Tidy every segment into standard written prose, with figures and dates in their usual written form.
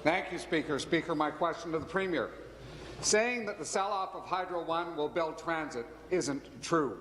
Thank you, Speaker. Speaker, my question to the Premier. Saying that the sell-off of Hydro One will build transit isn't true.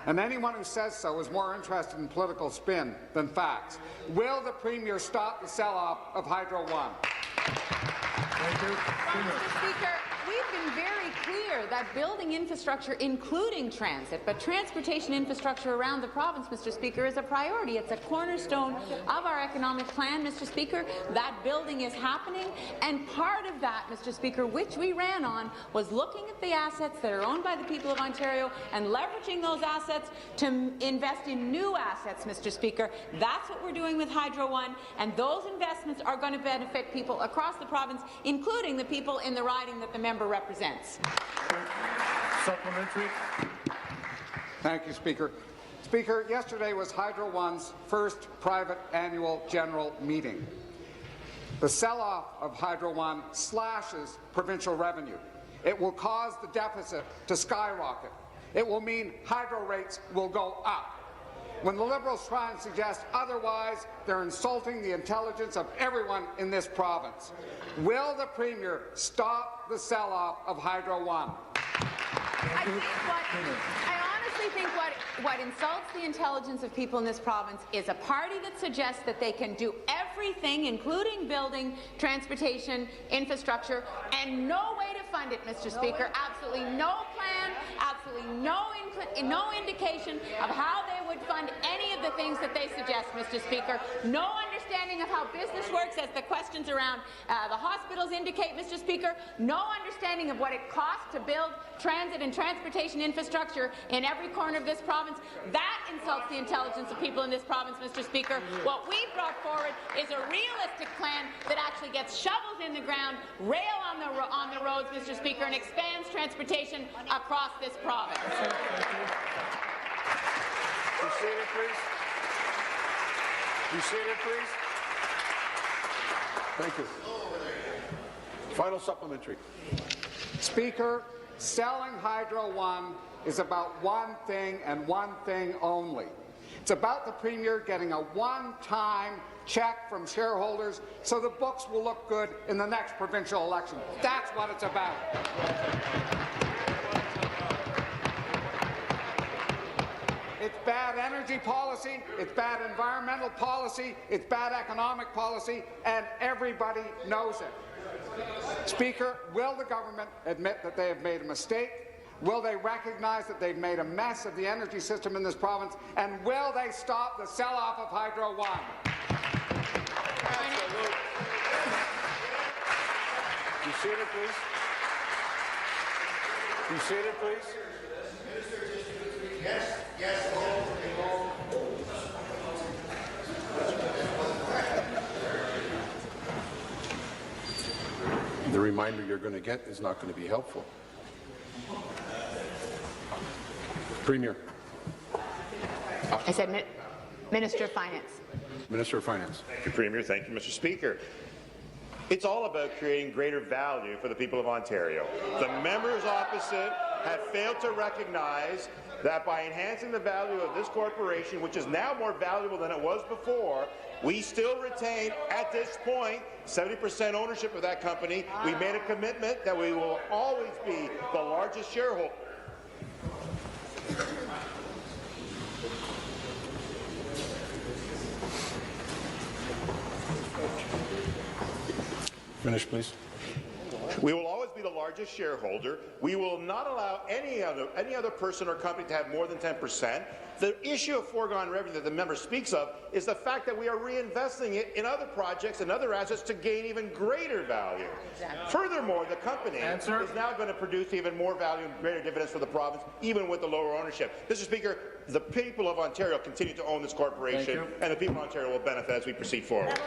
And anyone who says so is more interested in political spin than facts. Will the Premier stop the sell-off of Hydro One? Thank you. Mr. Speaker, we've been very clear that building infrastructure, including transit, but transportation infrastructure around the province, Mr. Speaker, is a priority. It's a cornerstone of our economic plan, Mr. Speaker. That building is happening, and part of that, Mr. Speaker, which we ran on, was looking at the assets that are owned by the people of Ontario and leveraging those assets to invest in new assets, Mr. Speaker. That's what we're doing with Hydro One, and those investments are going to benefit people across the province, including the people in the riding that the member represents. Supplementary. Thank you, Speaker. Speaker, yesterday was Hydro One's first private annual general meeting. The sell-off of Hydro One slashes provincial revenue. It will cause the deficit to skyrocket. It will mean hydro rates will go up. When the Liberals try and suggest otherwise, they're insulting the intelligence of everyone in this province. Will the Premier stop the sell-off of Hydro One? I honestly think what insults the intelligence of people in this province is a party that suggests that they can do everything, including building transportation infrastructure, and no way to fund it, Mr. Speaker. Absolutely no plan, absolutely no indication of how they would fund any of the things that they suggest, Mr. Speaker. No understanding of how business works, as the questions around the hospitals indicate, Mr. Speaker. No understanding of what it costs to build transit and transportation infrastructure in every corner of this province. That insults the intelligence of people in this province, Mr. Speaker. What we've brought forward is a realistic plan that actually gets shovels in the ground, rail on the roads, Mr. Speaker, and expands transportation across this province. Be seated, please. Be seated, please. Thank you. Final supplementary. Speaker, selling Hydro One is about one thing and one thing only. It's about the Premier getting a one-time check from shareholders so the books will look good in the next provincial election. That's what it's about. It's bad energy policy, it's bad environmental policy, it's bad economic policy, and everybody knows it. Speaker, will the government admit that they have made a mistake? Will they recognize that they've made a mess of the energy system in this province? And will they stop the sell-off of Hydro One? Absolutely. Be seated, please. Be seated, please. Yes, yes. The reminder you're going to get is not going to be helpful. Premier. I said Minister of Finance. Minister of Finance. Thank you, Premier. Thank you, Mr. Speaker. It's all about creating greater value for the people of Ontario. The members opposite have failed to recognize that by enhancing the value of this corporation, which is now more valuable than it was before, we still retain, at this point, 70% ownership of that company. We made a commitment that we will always be the largest shareholder. Finish, please. We will always be the largest shareholder. We will not allow any other person or company to have more than 10%. The issue of foregone revenue that the member speaks of is the fact that we are reinvesting it in other projects and other assets to gain even greater value. Exactly. Furthermore, the company is now going to produce even more value and greater dividends for the province, even with the lower ownership. Mr. Speaker, the people of Ontario continue to own this corporation, and the people of Ontario will benefit as we proceed forward.